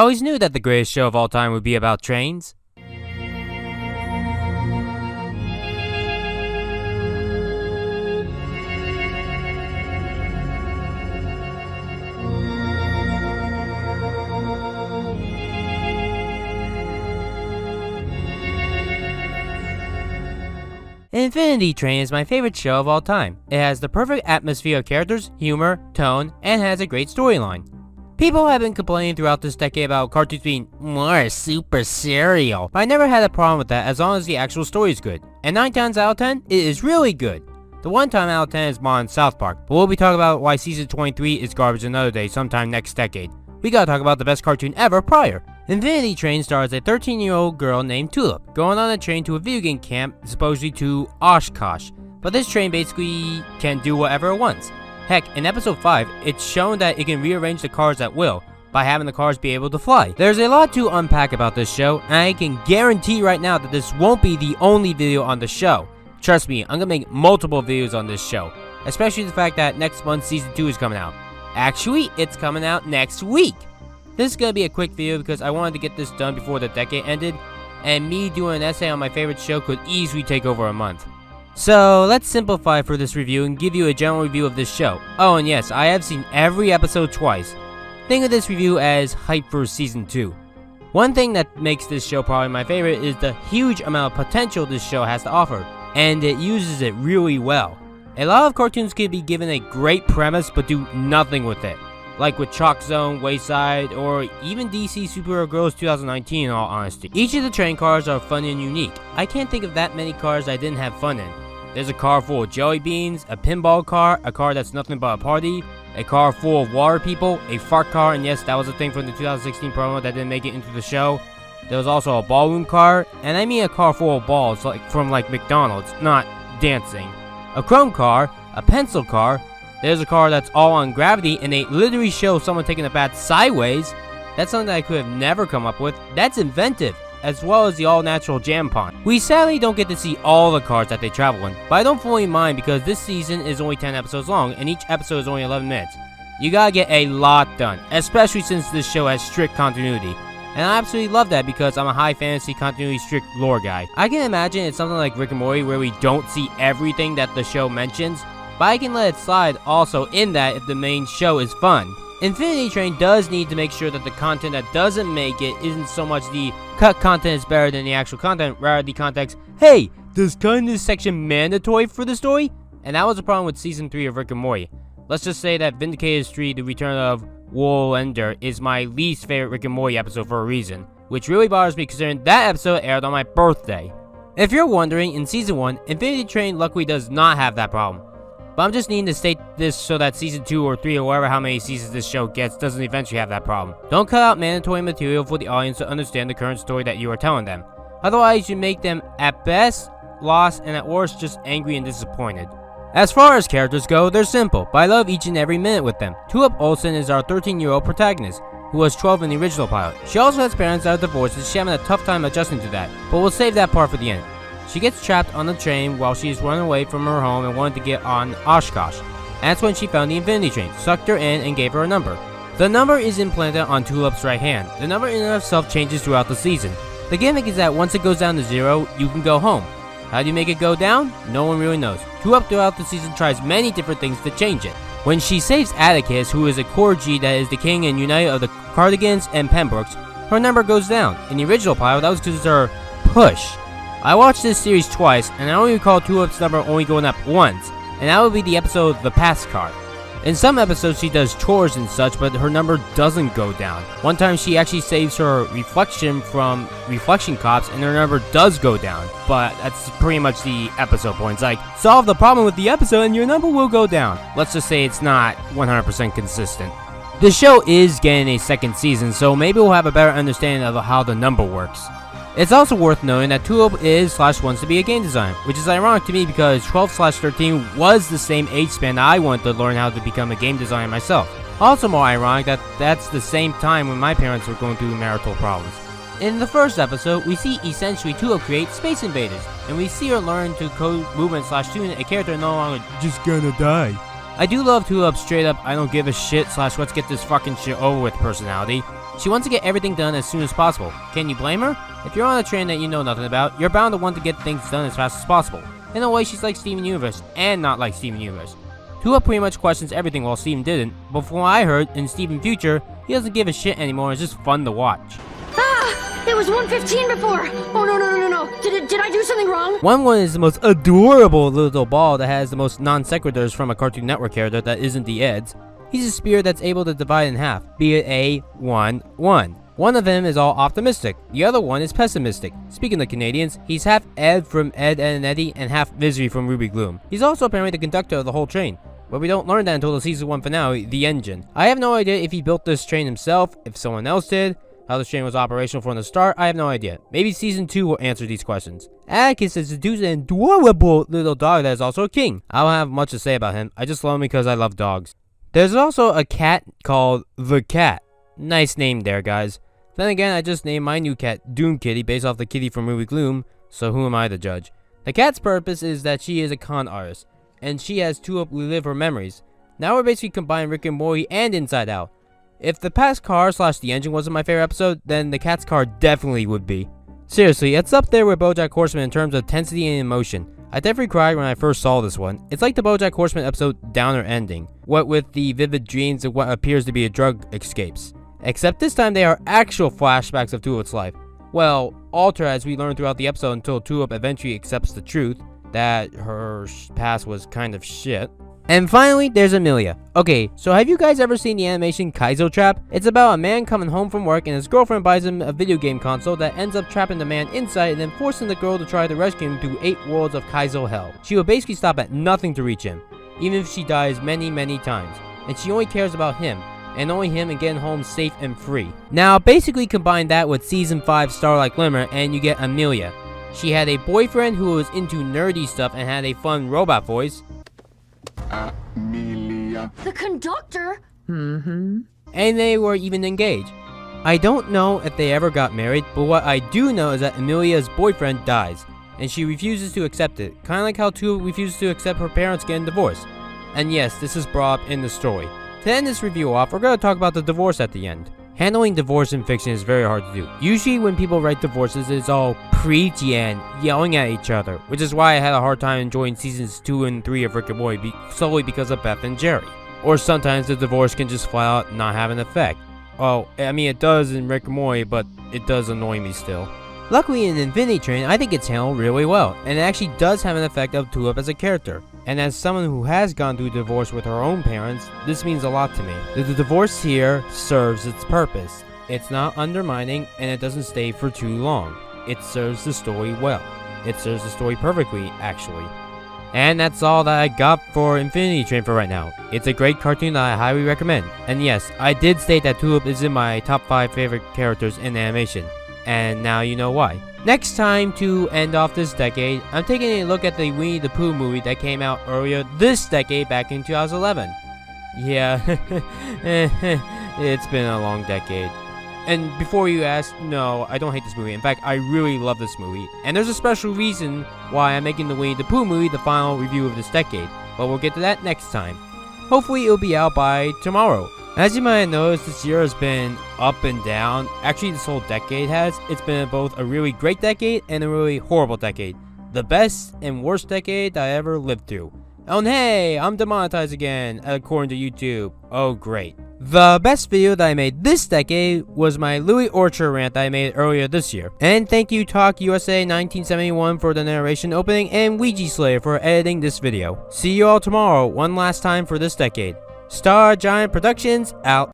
I always knew that the greatest show of all time would be about trains. Infinity Train is my favorite show of all time. It has the perfect atmosphere of characters, humor, tone, and has a great storyline. People have been complaining throughout this decade about cartoons being more super serial, but I never had a problem with that as long as the actual story is good. And 9 times out of 10, it is really good. The 1 time out of 10 is Modern South Park, but we'll be talking about why season 23 is garbage another day sometime next decade. We gotta talk about the best cartoon ever prior. Infinity Train stars a 13-year-old girl named Tulip, going on a train to a video game camp, supposedly to Oshkosh. But this train basically can do whatever it wants. Heck, in episode 5, it's shown that it can rearrange the cars at will, by having the cars be able to fly. There's a lot to unpack about this show, and I can guarantee right now that this won't be the only video on the show. Trust me, I'm gonna make multiple videos on this show, especially the fact that next month season 2 is coming out. Actually, it's coming out next week. This is going to be a quick video because I wanted to get this done before the decade ended, and me doing an essay on my favorite show could easily take over a month. So let's simplify for this review and give you a general review of this show. Oh, and yes, I have seen every episode twice. Think of this review as hype for season 2. One thing that makes this show probably my favorite is the huge amount of potential this show has to offer, and it uses it really well. A lot of cartoons can be given a great premise but do nothing with it, like with Chalk Zone, Wayside, or even DC Superhero Girls 2019 in all honesty. Each of the train cars are fun and unique. I can't think of that many cars I didn't have fun in. There's a car full of jelly beans, a pinball car, a car that's nothing but a party, a car full of water people, a fart car, and yes, that was a thing from the 2016 promo that didn't make it into the show. There was also a ballroom car, and I mean a car full of balls from McDonald's, not dancing. A chrome car, a pencil car, there's a car that's all on gravity, and they literally show someone taking a bath sideways. That's something I could have never come up with. That's inventive, as well as the all-natural jam pond. We sadly don't get to see all the cars that they travel in, but I don't fully mind because this season is only 10 episodes long, and each episode is only 11 minutes. You gotta get a lot done, especially since this show has strict continuity. And I absolutely love that because I'm a high fantasy continuity strict lore guy. I can imagine it's something like Rick and Morty where we don't see everything that the show mentions, but I can let it slide also in that if the main show is fun. Infinity Train does need to make sure that the content that doesn't make it isn't so much the cut content is better than the actual content, rather the context, hey, does cutting this section mandatory for the story? And that was a problem with season 3 of Rick and Morty. Let's just say that Vindicated 3, The Return of Woolender is my least favorite Rick and Morty episode for a reason, which really bothers me considering that episode aired on my birthday. If you're wondering, in season 1, Infinity Train luckily does not have that problem. But I'm just needing to state this so that season 2 or 3 or whatever how many seasons this show gets doesn't eventually have that problem. Don't cut out mandatory material for the audience to understand the current story that you are telling them. Otherwise, you make them at best lost and at worst just angry and disappointed. As far as characters go, they're simple, but I love each and every minute with them. Tulip Olsen is our 13-year-old protagonist, who was 12 in the original pilot. She also has parents that are divorced and she's having a tough time adjusting to that, but we'll save that part for the end. She gets trapped on the train while she is running away from her home and wanted to get on Oshkosh. And that's when she found the Infinity Train, sucked her in, and gave her a number. The number is implanted on Tulip's right hand. The number in and of itself changes throughout the season. The gimmick is that once it goes down to 0, you can go home. How do you make it go down? No one really knows. Tulip throughout the season tries many different things to change it. When she saves Atticus, who is a Corgi that is the king and united of the Cardigans and Pembrokes, her number goes down. In the original pilot, that was because of her push. I watched this series twice, and I only recall Tulip's number only going up once, and that would be the episode The Pass Card. In some episodes she does chores and such, but her number doesn't go down. One time she actually saves her reflection from reflection cops and her number does go down, but that's pretty much the episode point. It's like, solve the problem with the episode and your number will go down. Let's just say it's not 100% consistent. The show is getting a second season, so maybe we'll have a better understanding of how the number works. It's also worth noting that Tulip is/wants to be a game designer, which is ironic to me because 12/13 was the same age span I wanted to learn how to become a game designer myself. Also more ironic that that's the same time when my parents were going through marital problems. In the first episode, we see essentially Tulip create Space Invaders, and we see her learn to code movement/tune a character no longer just gonna die. I do love Tulip's straight up I don't give a shit/let's get this fucking shit over with personality. She wants to get everything done as soon as possible. Can you blame her? If you're on a train that you know nothing about, you're bound to want to get things done as fast as possible. In a way, she's like Steven Universe, and not like Steven Universe. Tua pretty much questions everything while Steven didn't, but from what I heard, in Steven Future, he doesn't give a shit anymore, it's just fun to watch. It was 1:15 before! Oh no. Did I do something wrong? 1-1 is the most adorable little ball that has the most non sequiturs from a Cartoon Network character that isn't the Eds. He's a spirit that's able to divide in half, be it a 1-1. One of them is all optimistic, the other one is pessimistic. Speaking of Canadians, he's half Ed from Ed, Edd and Eddy and half Misery from Ruby Gloom. He's also apparently the conductor of the whole train, but we don't learn that until the season 1 finale, The Engine. I have no idea if he built this train himself, if someone else did, how this train was operational from the start, I have no idea. Maybe season 2 will answer these questions. Atticus is an adorable little dog that is also a king. I don't have much to say about him, I just love him because I love dogs. There's also a cat called the Cat. Nice name there, guys. Then again, I just named my new cat Doom Kitty based off the kitty from Ruby Gloom, so who am I to judge? The cat's purpose is that she is a con artist, and she has to relive her memories. Now we're basically combining Rick and Morty and Inside Out. If the past car / The Engine wasn't my favorite episode, then the cat's car definitely would be. Seriously, it's up there with BoJack Horseman in terms of intensity and emotion. I definitely cried when I first saw this one. It's like the BoJack Horseman episode Downer ending, what with the vivid dreams of what appears to be a drug escapes. Except this time they are actual flashbacks of Tulip's life. Well, alter as we learn throughout the episode until Tulip eventually accepts the truth, that her past was kind of shit. And finally, there's Amelia. Okay, so have you guys ever seen the animation Kaizo Trap? It's about a man coming home from work and his girlfriend buys him a video game console that ends up trapping the man inside and then forcing the girl to try to rescue him through 8 worlds of Kaizo hell. She will basically stop at nothing to reach him, even if she dies many times. And she only cares about him, and only him and getting home safe and free. Now, basically combine that with Season 5 Starlight Glimmer and you get Amelia. She had a boyfriend who was into nerdy stuff and had a fun robot voice. Amelia. The conductor? And they were even engaged. I don't know if they ever got married, but what I do know is that Amelia's boyfriend dies, and she refuses to accept it, kinda like how Tua refuses to accept her parents getting divorced. And yes, this is brought up in the story. To end this review off, we're gonna talk about the divorce at the end. Handling divorce in fiction is very hard to do. Usually when people write divorces, it's all preachy and yelling at each other, which is why I had a hard time enjoying seasons 2 and 3 of Rick and Morty solely because of Beth and Jerry. Or sometimes the divorce can just flat out not have an effect. Well, I mean it does in Rick and Morty, but it does annoy me still. Luckily in Infinity Train, I think it's handled really well, and it actually does have an effect of Tulip as a character. And as someone who has gone through divorce with her own parents, this means a lot to me. The divorce here serves its purpose. It's not undermining, and it doesn't stay for too long. It serves the story well. It serves the story perfectly, actually. And that's all that I got for Infinity Train for right now. It's a great cartoon that I highly recommend. And yes, I did state that Tulip is in my top 5 favorite characters in animation. And now you know why. Next time to end off this decade, I'm taking a look at the Winnie the Pooh movie that came out earlier this decade back in 2011. Yeah, it's been a long decade. And before you ask, no, I don't hate this movie. In fact, I really love this movie. And there's a special reason why I'm making the Winnie the Pooh movie the final review of this decade. But we'll get to that next time. Hopefully it'll be out by tomorrow. As you might have noticed, this year has been up and down. Actually, this whole decade has. It's been both a really great decade and a really horrible decade. The best and worst decade I ever lived through. Oh, and hey, I'm demonetized again, according to YouTube. Oh, great. The best video that I made this decade was my Louis Orchard rant that I made earlier this year. And thank you Talk USA 1971 for the narration opening and Ouija Slayer for editing this video. See you all tomorrow, one last time for this decade. Star Giant Productions, out.